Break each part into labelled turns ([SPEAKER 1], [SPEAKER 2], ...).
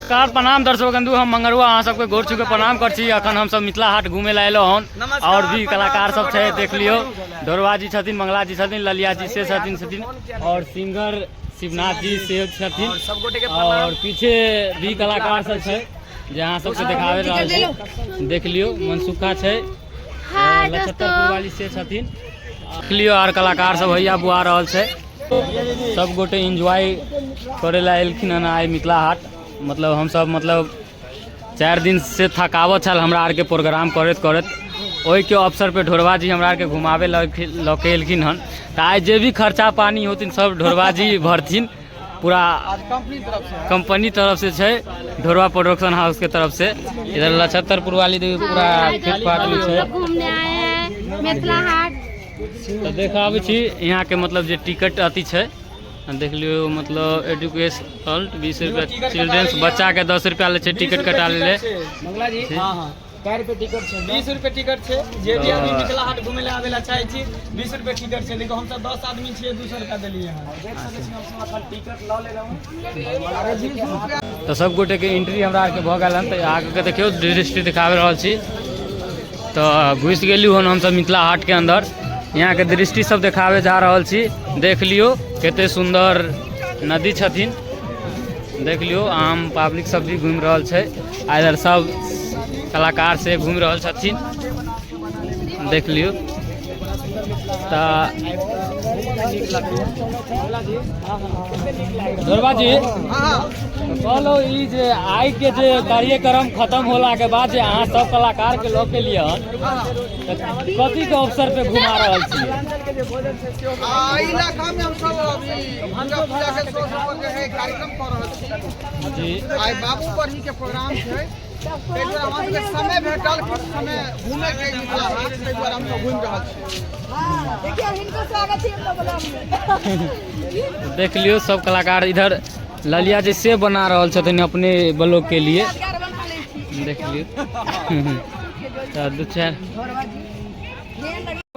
[SPEAKER 1] Car प्रणाम दर्शक बंधु, हम मंगरुआ अहाँ सबके गोर छू के प्रणाम कर छी। अखन हम सब मिथिला हाट घूमे ला एलो हन और भी कलाकार सब छे, देख लियो। ढोरवा जी छथिन, मंगला जी छथिन, ललिया जी से छथिन और सिंगर शिवनाथ जी से छथिन और पीछे भी कलाकार सब छे जहाँ सबके देखावे रहल छे। देख लियो मनसुखा छे, लचत्तरपुर वाली से छथिन, देख लियो। और कलाकार सब हैया बुआ रहल छे, सब गोटे एंजॉय करे ला एलखिन हन आइ मिथिला हाट। मतलब हम सब 4 दिन से थकावत छल हमरा आर के प्रोग्राम करत ओहि के अवसर पे ढोरवा जी हमरा आर के घुमावे लके एलखिन हन। तो आज जे भी खर्चा पानी होतिन सब ढोरवा जी भरथिन, पूरा कंपनी तरफ से छे, ढोरवा प्रोडक्शन हाउस के तरफ से। इधर लचत्तरपुर वाली पूरा फीटफाट में छे मिथिला हाट। तो देखावे छी यहाँ के मतलब जे टिकट अति छे, देख लियो। मतलब एजुकेशनल 20 रुपया, चिल्ड्रेंस बच्चा के 10 रुपया ले टिकट कटा ले।
[SPEAKER 2] मंगला जी कै रुपए टिकट छे? 20 रुपए टिकट छे। जे भी आदमी मिथिला हाट घूमे ले आवे ला चाहे छी 20 रुपए टिकट छे। देखो हम सब 10 आदमी छिए, 200 रुपया देलिए हां। देख सकै छी हम सब अपन टिकट ल ले रहू।
[SPEAKER 1] तो सब गोटे के एंट्री हमरा आर के भ गेल हन। तो आगे के देखियो दृष्टि दिखावे रहल छी। तो घुस गेलू हन हम सब मिथिला हाट के अंदर। यहाँ के दृष्टि सब देखावे जा रहल छी, देख लियो केते सुंदर नदी छथिन। देख लियो आम पब्लिक सब भी घूम रहल छे, इधर सब कलाकार से घूम रहल छथिन, देख लियो। ढोरवा जी कहलो ई जे आई के जे कार्यक्रम खत्म होला के बाद जे अहाँ सब कलाकार के लोग के लिए कथी के अवसर पे घुमा रहल छी?
[SPEAKER 3] इलाका में हम सब अभी दुर्गा पूजा के कार्यक्रम कर रहल छी जी। आई बाबू पढ़ी के प्रोग्राम छै, एक बार हम के समय भेटल कि समय घूमे के मिथिला हाट, एक बार हम सब घूम रहल छी। हां देखिए हिनको स्वागत है हम लोग।
[SPEAKER 1] देख लियो सब कलाकार इधर ललिया जी से बना रहल छथिन अपने ब्लॉग के लिए, देख लियो। तो 2-4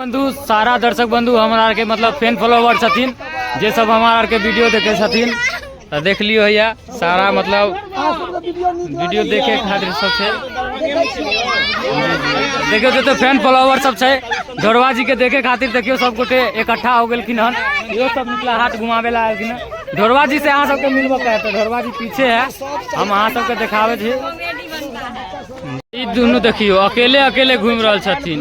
[SPEAKER 1] बंधु, सारा दर्शक बंधु हमारा के मतलब फैन फॉलोवर छथिन जे सब हमारा के वीडियो देखे छथिन। तो देख लियो भैया सारा मतलब वीडियो देखे खातिर सब छे। देखियो जो तो फैन फॉलोवर सब छे ढोरवा जी के देखे खातिर। देखियो सब गोटे इकट्ठा हो गेलखिन हन, यो सब मिथिला हाट घुमावे ला आलखिन। ढोरवा जी से अहाँ सबके मिलबो कहते, ढोरवा जी पीछे है, हम अहाँ सबके देखावे छी। ई दोनों देखियो अकेले घूम रहल छथिन,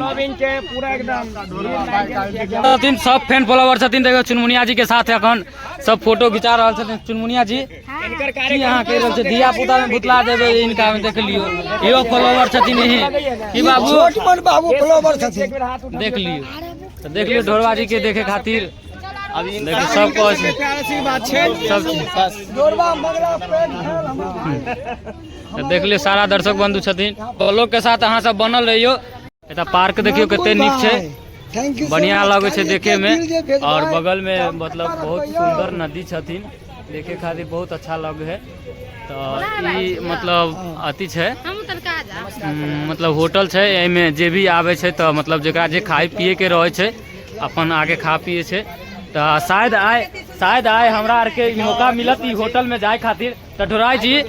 [SPEAKER 2] पूरा एकदम
[SPEAKER 1] सब फैन फॉलोवर छथिन। देखियो चुनमुनिया जी के साथ अखन सब फोटो खिंचा रहल छथिन। चुनमुनिया जी यहाँ के रहल छे, धिया पुता में भुतला देवे इनका में, देख लियो यो फॉलोवर छथिन यही की बाबू
[SPEAKER 3] फॉलोवर छथिन,
[SPEAKER 1] देख लियो। तो देख लियो ढोरवा जी के देखे खातिर अभी देखिए सब देख लियो सारा दर्शक बंधु छथिन। लोग के साथ अहाँ सब बनल रहियो। एटा पार्क देखियो कते निक छे, बढ़िया लगे छे देखे में। और बगल में मतलब बहुत सुंदर नदी छथिन, देखे खातिर बहुत अच्छा लगे है। तो ई मतलब अति छे, मतलब होटल छे, एमे जे भी आवे छे तो मतलब जेकरा जे खाए पिए के रहे छे अपन आगे खा पिए छे। तो शायद आए हमरा आर के मौका मिलत ई होटल में जाए खातिर। तो ढोराई जी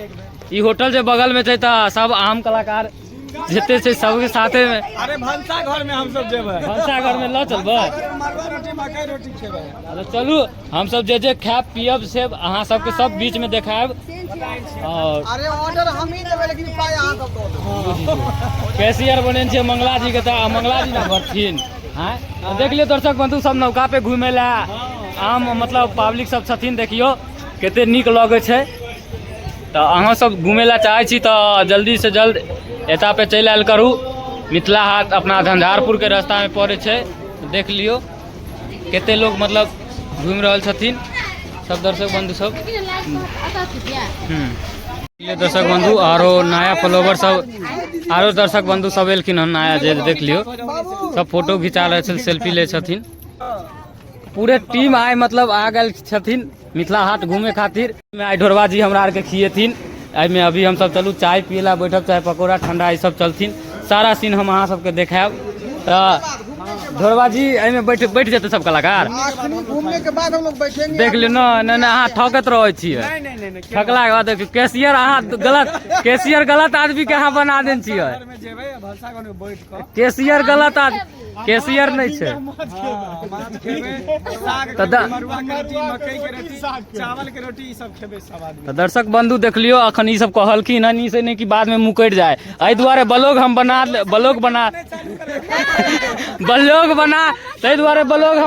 [SPEAKER 1] ई होटल जे बगल में छे तो सब आम कलाकार जेते छे सबके साथे में।
[SPEAKER 2] अरे भंसा घर में हम सब जेबे,
[SPEAKER 1] भंसा घर में ल चलबे,
[SPEAKER 2] मरवा रोटी मकई रोटी खेबे।
[SPEAKER 1] अरे चलू हम सब जे खाब पियब से अहाँ सबके सब बीच में देखाब। और
[SPEAKER 3] अरे ऑर्डर हम ही देबे लेकिन पाई अहाँ सब दो।
[SPEAKER 1] कैशियर बने छे मंगला जी के, तो मंगला जी ना भरथिन। हाँ देख लियो दर्शक बंधु सब नौका पे घूमे ला आम मतलब पब्लिक सब छथिन, देखियो केते निक लगे छे। तो अहाँ सब घूमे ला चाहे छी तो जल्दी से जल्द एता पे चल आयल करू। मिथिला हाट अपना झंझारपुर के रास्ता में पड़े छे, देख लियो केते लोग मतलब घूम रहल छथिन सब दर्शक बंधु सब। ये दर्शक बंधु आरो नया फॉलोवर सब आरो दर्शक बंधु सब एलखिन हन नया, जे देख लियो सब फोटो खिंचा रहे छथिन, सेल्फी ले छथिन। पूरे टीम आए मतलब आ गए छथिन मिथिला हाट घूमे खातिर। आई ढोरवा जी हमरा आर के खिएथिन, में अभी हम सब चलू चाय पिए ला बैठब, चाहे पकौड़ा ठंडा ये सब चलथिन। सारा सीन हम अहाँ सबके देखाब। तो ढोरवा जी एमे बैठ जेते सब कलाकार।
[SPEAKER 3] आखिरी घूमने के बाद हम लोग बैठेंगे।
[SPEAKER 1] देख लियो ना अहाँ ठकत रहे छियै। ठकला के बाद देखियो कैशियर अहाँ गलत आदमी के अहाँ बना देन छियै। कैशियर गलत आदमी, कैशियर नहीं छै। तो दर्शक बंधु देख लियो अखन ई सब कहलखिन हन, ई से नहीं कि बाद में मुकैर जाए। एहि दुआरे ब्लॉग हम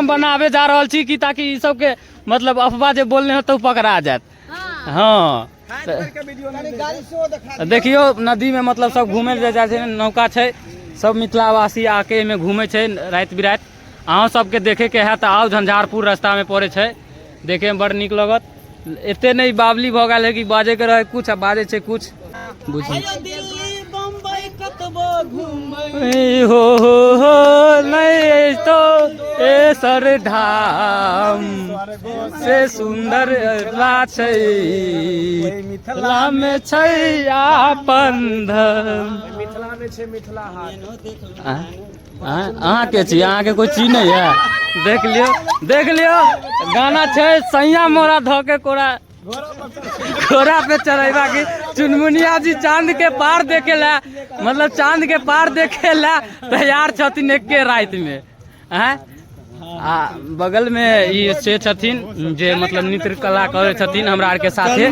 [SPEAKER 1] बनाबे जा रहल छी कि ताकि ई सब के मतलब अफवाह जे बोलने हो तो पकड़ा जात। हाँ देखियो नदी में मतलब सब घूमे ले जाए छै, नौका छै, सब मिथिलावासी आके में घूमे छै रात बिरात। अहाँ सबके देखे के है तो आओ, झंझारपुर रास्ता में पड़े छै, देखे में बड़ नीक लगत। एते नहीं बावली भ गेल है कि बाजे के रहे कुछ आ बाजे छै कुछ। बुझी हो नहीं तो ए सर धाम से सुंदर छै, मिथिला में छै आपन धर्म।
[SPEAKER 2] मिथिला में छै मिथिला हाट।
[SPEAKER 1] अहाँ के छी, अहाँ के कोई चीज नहीं है। देख लियो गाना छै सैया मोरा धोके घोड़ा पे चढ़ेबा की चुनमुनिया जी चांद के पार देखे ला, मतलब चांद के पार देखे ला तैयार छथिन एक के रात में। बगल में ये से छथिन जे मतलब नृत्य कला करे छथिन हमरा आर के साथे।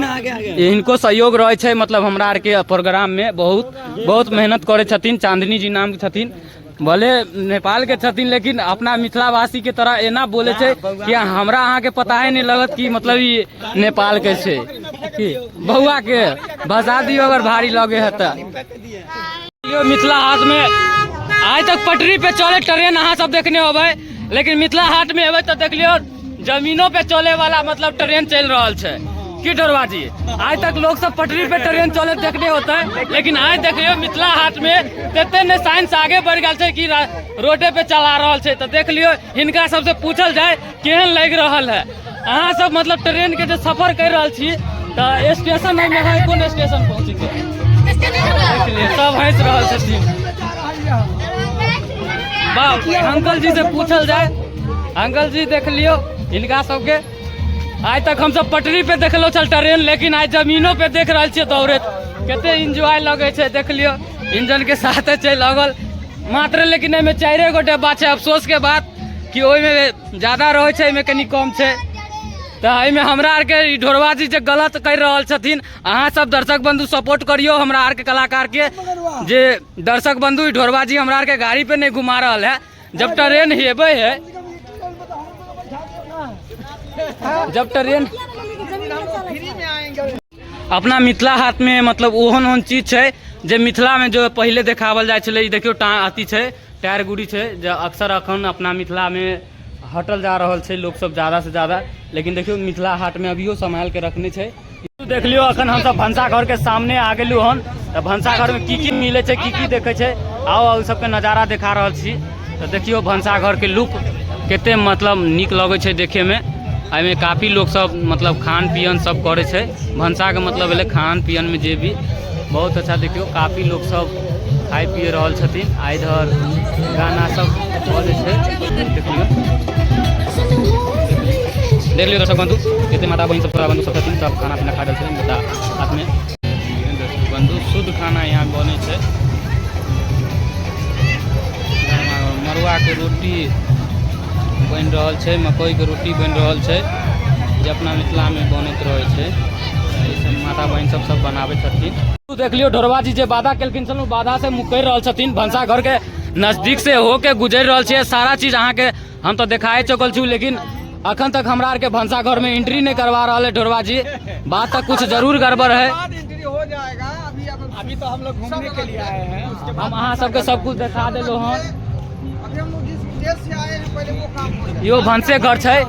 [SPEAKER 1] इनको सहयोग रहे छै, मतलब हमरा आर के प्रोग्राम में बहुत मेहनत करे छथिन। चांदनी जी नाम के छथिन, भले नेपाल के छथिन लेकिन अपना मिथिलावासी के तरह एना बोले छै कि हमरा अहाँ के पता ही नहीं लगत कि मतलब ये नेपाल के छै। कि बहुआ के भसा दियो अगर भारी लगे है तो। मिथिला हाट में आज तक पटरी पे चले ट्रेन अहाँ सब देखने होबे, लेकिन मिथिला हाट में एबे तो देख लियो जमीनों पे चले वाला मतलब ट्रेन चल रहा है। की ढोरवा जी आज तक लोग सब पटरी पे ट्रेन चले देखने होता है, लेकिन आज देखियो मिथिला हाट में तेते ने साइंस आगे बढ़ गया है कि रोडे पे चला रहा है। तो देख लियो हिनका सबसे पूछल जाए केहन लग रहा है। अहाँ सब मतलब ट्रेन के जो सफर कर रहा छी तो स्टेशन में है, कौन स्टेशन पहुँची देख लियो सब हंस रहा छथिन। अंकल जी से पूछल जाए, अंकल जी देख लियो इनका सबके आज तक हम सब पटरी पे देखलो चल ट्रेन, लेकिन आज जमीनों पे देख रहा छे दौड़त, केते एंजॉय लगे छे। देख लियो इंजन के साथ चल लगल मात्र, लेकिन एमे 4 गो डिब्बा छे। अफसोस के बात कि ओइ में ज्यादा रहे छे, एमे कनी कम छे। तो एहि में हमरा आर के ढोरवा जी जे गलत कर रहल छथिन, अहाँ सब दर्शक बंधु सपोर्ट करियो हमरा आर के कलाकार के। जे दर्शक बंधु ढोरवा जी हमरा आर के गाड़ी पे नहीं घुमा रहल है। जब ट्रेन हेबे है, जब ट्रेन अपना मिथिला हाट में मतलब ओहन चीज है जे मिथिला में जो पहले देखावल जाए छे। देखियो अथी छे टायर गुड़ी छे जो अक्सर अखन अपना मिथिला में हटल जा रहा है लोग सब ज्यादा से ज्यादा, लेकिन देखियो मिथिला हाट में अभियो संभाल के रखने छे। देख लियो अखन हम सब भंसा घर के सामने आ गेलू हन। तो भंसा घर में की मिले छे, की देखे छे, आओ सबके नजारा देखा रहल छी। तो देखियो भंसा घर के लुक केते मतलब नीक लगे छे देखे में। एहिमे काफ़ी लोग सब मतलब खान पियन सब करे छे। भंसा के मतलब भेले खान पियन में जे भी बहुत अच्छा। देखियो काफ़ी लोग सब खाए पिए रहल छथिन। आ इधर गाना सब बजे छे। देख लियो दर्शक बंधु केते माता बहन सब बंधु सब छथिन, सब खाना पीना खा रहल छथिन। मुद्दा हाथ में दर्शक बंधु शुद्ध खाना यहाँ बने छे। मरुआ के रोटी बन रहल छे, मकई के रोटी बन रहल छे, जे अपना मिथिला में बनत रहे छे। सब माता बहन सब बनावे छथिन। तो देख लियो ढोरवा जी जे बाधा केलखिन छन, बाधा से मुकर रहल छथिन। भंसा घर के नजदीक से होके गुजर रहल छे। सारा चीज अहाँ के हम तो दिखाए चुकल छू, लेकिन अखन तक हमरा के भंसा घर में एंट्री नहीं करवा रहा है ढोरवा जी। बात तक कुछ जरूर गड़बड़ है।
[SPEAKER 3] हो जाएगा।
[SPEAKER 2] अभी तो हम लोग घूमने के लिए आए हैं,
[SPEAKER 1] हम अहाँ सबके सब कुछ दिखा देलो हन।
[SPEAKER 3] अभी हम लोग जिस देश से आए हैं पहले वो काम हो जाए।
[SPEAKER 1] यो भंसे घर छे,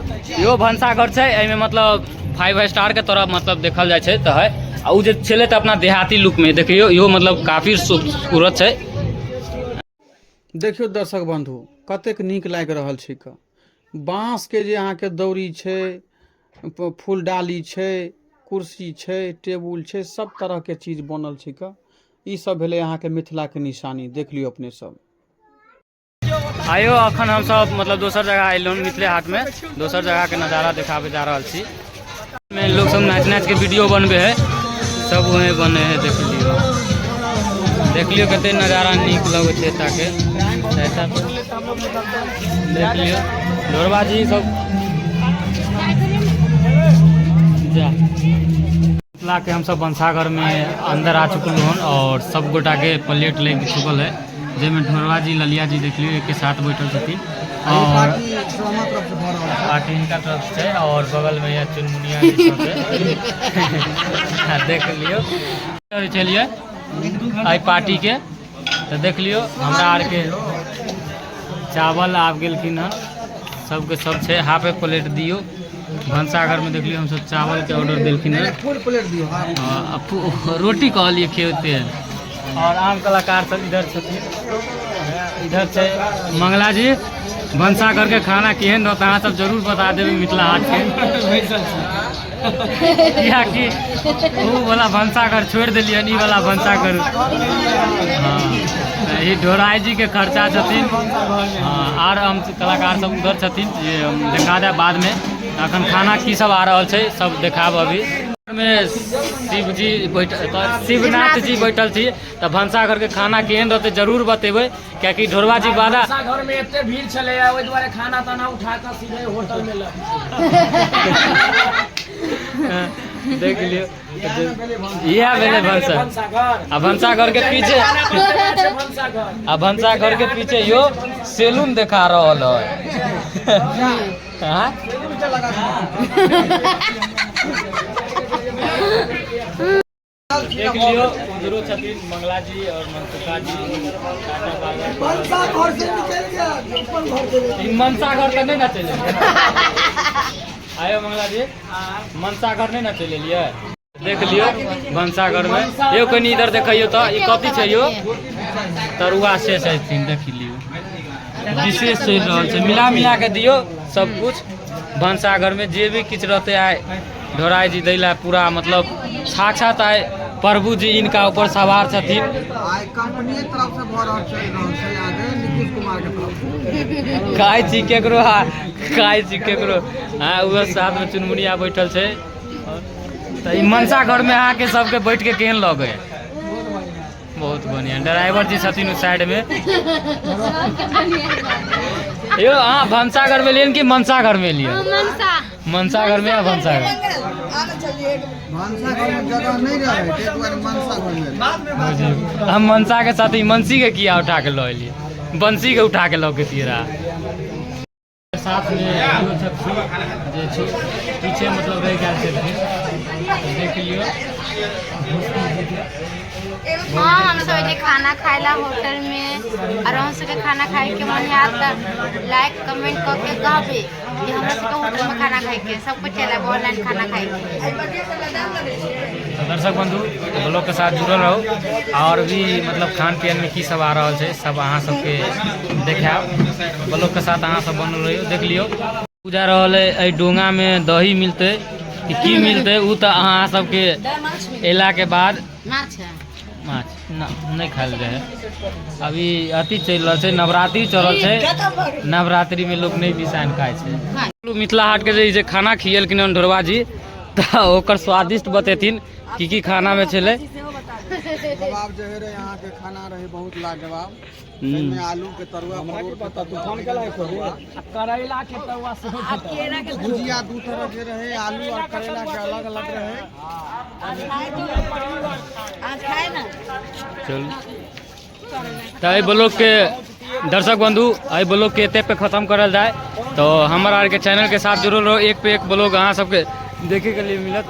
[SPEAKER 1] यो भंसा घर छे। एमे मतलब 5 स्टार के तरह मतलब देखल जाए छे। तो है आ उ जे छले त अपना देहाती लुक में देखियो यो मतलब काफी खूबसूरत छे।
[SPEAKER 4] देखियो दर्शक बंधु कतेक नीक लाग रहल छै। बाँस के जे अहाँ के दौरी छे, फूल डाली छे, कुर्सी छे, टेबुल छे, सब तरह के चीज बनल छै। ई सब भेले अहाँ के मिथिला के निशानी। देख लियो अपने सब।
[SPEAKER 1] आयो अखन हम सब मतलब दोसर जगह अयलहुँ मिथिले हाट में, दोसर जगह के नज़ारा देखाबे जा रहा छी। में लोग सब नाच नाच के वीडियो बनबे है, सब वहीं बने है। देख लियो कते नज़ारा निक लगे थे ताके ऐसा देख लियो। ढोरवा जी सब जा मिथिला के हम सब भंसाघर में अंदर आ चुकल हन और सब गोटा के प्लेट लग चुकल है, जेमें ढोरवा जी ललिया जी देख लियो एक के साथ बैठल छथिन और पार्टी इनका तरफ से और बगल में यह चुनमुनिया जी सब है। देख लियो चलिए आई पार्टी के तो देख लियो हमरा आर के चावल आब गेलखिन हन, सबके सब छे हाफ प्लेट दियो। भंसाघर में देख लियो हम सब चावल के ऑर्डर दिलखिन हन,
[SPEAKER 3] फुल प्लेट दियो।
[SPEAKER 1] रोटी कहलिए खेते हैं और आम कलाकार सब इधर छथिन। इधर से मंगला जी भंसाघर के खाना केहन रहता अहाँ सब जरूर बता देवे मिथिला हाट के, कि वो वाला भंसाघर छोड़ दिलिए ई वाला भंसाघर। हाँ ये ढोराई जी के खर्चा छथिन और हम कलाकार सब उधर छथिन, ये देखा दे बाद में। अखन खाना की सब आ रहा है सब देखाब। अभी में शिवनाथ जी बैठल थी तो भंसाघर के खाना केहन रहते जरूर बतेबे, क्योंकि ढोरवा जी बादा
[SPEAKER 2] घर में इतने भीड़ चले ओहि दुआरे खाना ताना उठा कर सीधे होटल में लग।
[SPEAKER 1] देख लियो यह भेले भंसाघर। आ भंसाघर के पीछे आ भंसाघर के पीछे यो सैलून देखा रहल है। देख लियो उधरो छथिन मंगला जी और मनसुखा जी। मनसाघर तो नहीं ना चले आयो मंगला जी, मनसाघर नहीं ना चले लिए। देख लियो भंसाघर में यो कनी इधर देखियो तो ये कथी छै यो तरुआ से छथिन। देख लियो विशेष चल रहल छै, मिला मिला के दियो सब कुछ। भंसाघर में जे भी किछ रहते आए ढोराई जी दैला पूरा मतलब साक्षात आए प्रभु जी इनका ऊपर सवार छथिन।
[SPEAKER 3] कंपनी तरफ से भर चल रहल छै आगे नीतीश कुमार के तरफ
[SPEAKER 1] काय छी केकरो हाँ उहे साथ में चुनमुनिया बैठल छै। तो ई मनसाघर में आके सबके बैठ के केहन लगे बहुत बढ़िया। ड्राइवर जी छथिन उस साइड में। यो हाँ भंसाघर में लेन कि मनसाघर में लियो? मनसाघर में या भंसाघर?
[SPEAKER 3] मनसाघर में जगह नहीं रहे एक बार मनसाघर में।
[SPEAKER 1] हम मनसा के साथ ही मनसी के किया उठा के लो लिए, बंसी के उठा के लो के तीरा साथ में पीछे मतलब रह गया देख लियो।
[SPEAKER 5] हाँ हम सब जे खाना खाएला होटल में और हम सब खाना खाए के मन याद लाइक कमेंट करके कहबे कि हमरा सब होटल में खाना खाए के सब कुछ चला ऑनलाइन खाना खाए के।
[SPEAKER 1] दर्शक बंधु ब्लॉग के साथ जुड़ल रहो और भी मतलब खान पियन में की सब आ रहा है सब अहाँ सबके देखाब। ब्लॉग के साथ अहाँ सब बनल रहियो। देख लियो पूजा रहल है डोंगा में दही मिलते कि की मिलते उ तो अहाँ सबके एला के बाद माछ नहीं खायल जाए। अभी अति चल रहा है नवरात्रि चलल है, नवरात्रि में लोग नहीं बिसाइन खाए छे। मिथिला हाट के जे खाना खियलखिन ढोरवा जी तो ओकर स्वादिष्ट बतेथिन की खाना में छले।
[SPEAKER 3] जवाब जो है यहाँ के खाना रहे बहुत लाजवाब। में आलू के तरुआ मरोड़ के तूफान के करेला के तरुआ से भुजिया दू तरह के रहे, आलू और करेला के अलग अलग रहे।
[SPEAKER 1] चल तो ब्लॉग के दर्शक बंधु आई ब्लॉग के एते पे खत्म करल जाए। तो हमारा के चैनल के साथ जुड़ल रहो, एक पे एक ब्लॉग अहाँ सबके देखे के लिए मिलत।